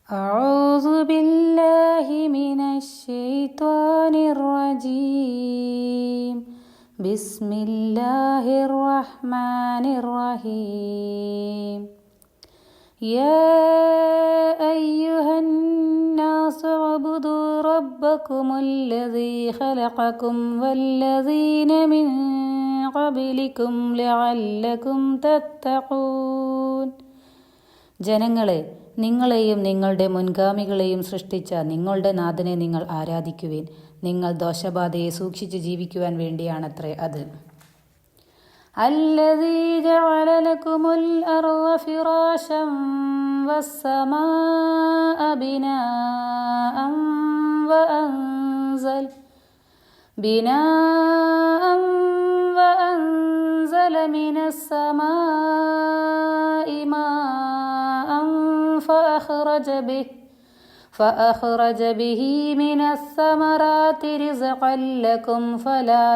أعوذ بالله من الشيطان الرجيم بسم الله الرحمن الرحيم يا أيها الناس اعبدوا ربكم الذي خلقكم والذين من قبلكم لعلكم تتقون. ജനങ്ങളെ, നിങ്ങളെയും നിങ്ങളുടെ മുൻഗാമികളെയും സൃഷ്ടിച്ച നിങ്ങളുടെ നാഥനെ നിങ്ങൾ ആരാധിക്കുവിൻ. നിങ്ങൾ ദോഷബാധയെ സൂക്ഷിച്ച് ജീവിക്കുവാൻ വേണ്ടിയാണത്രേ അത്. الذي جعل لكم الأرض فراشا والسماء بناء وأنزل من السماء ماء فأخرج به من الثمرات رزقا لكم فلا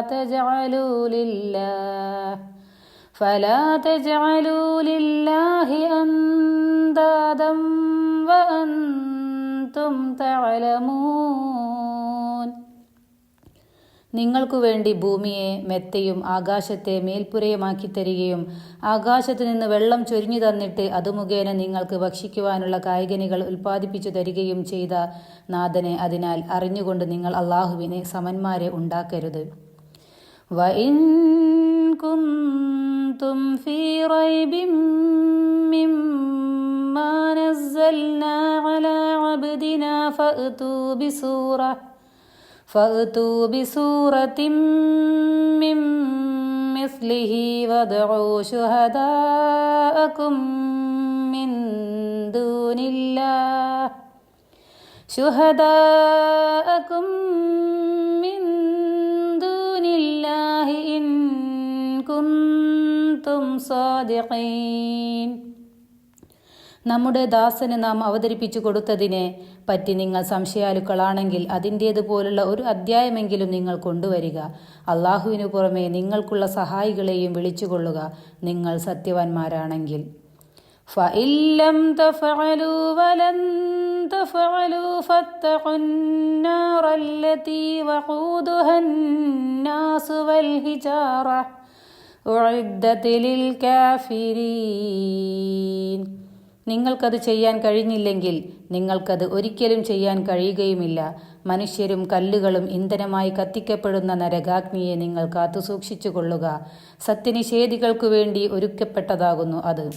تجعلوا لله أندادا وأنتم تعلمون. നിങ്ങൾക്കു വേണ്ടി ഭൂമിയെ മെത്തയും ആകാശത്തെ മേൽപ്പുരയുമാക്കി തരികയും ആകാശത്തു നിന്ന് വെള്ളം ചൊരിഞ്ഞു തന്നിട്ട് അത് മുഖേന നിങ്ങൾക്ക് ഭക്ഷിക്കുവാനുള്ള കായ്കനികൾ ഉൽപ്പാദിപ്പിച്ചു തരികയും ചെയ്ത നാഥനെ അതിനാൽ അറിഞ്ഞുകൊണ്ട് നിങ്ങൾ അള്ളാഹുവിനെ സമന്മാരെ ഉണ്ടാക്കരുത്. വഇൻ കുന്തും ഫീ റൈബിൻ മിമ്മാ നസ്സൽനാ അലാ അബ്ദിനാ فأتوا بسورة من مثله وادعوا شهداءكم من دون الله إن كنتم صادقين. നമ്മുടെ ദാസന് നാം അവതരിപ്പിച്ചു കൊടുത്തതിനെ പറ്റി നിങ്ങൾ സംശയാലുക്കളാണെങ്കിൽ അതിൻ്റേതുപോലുള്ള ഒരു അധ്യായമെങ്കിലും നിങ്ങൾ കൊണ്ടുവരിക. അള്ളാഹുവിനു പുറമെ നിങ്ങൾക്കുള്ള സഹായികളെയും വിളിച്ചുകൊള്ളുക നിങ്ങൾ സത്യവാന്മാരാണെങ്കിൽ. فَإِن لَّمْ تَفْعَلُوا وَلَن تَفْعَلُوا فَاتَّقُوا النَّارَ الَّتِي وَقُودُهَا النَّاسُ وَالْحِجَارَةُ أُعِدَّتْ لِلْكَافِرِينَ. നിങ്ങൾക്കത് ചെയ്യാൻ കഴിഞ്ഞില്ലെങ്കിൽ നിങ്ങൾക്കത് ഒരിക്കലും ചെയ്യാൻ കഴിയുകയുമില്ല. മനുഷ്യരും കല്ലുകളും ഇന്ധനമായി കത്തിക്കപ്പെടുന്ന നരകാഗ്നിയെ നിങ്ങൾ കാത്തുസൂക്ഷിച്ചു കൊള്ളുക. സത്യനിഷേധികൾക്കു വേണ്ടി ഒരുക്കപ്പെട്ടതാകുന്നു അത്.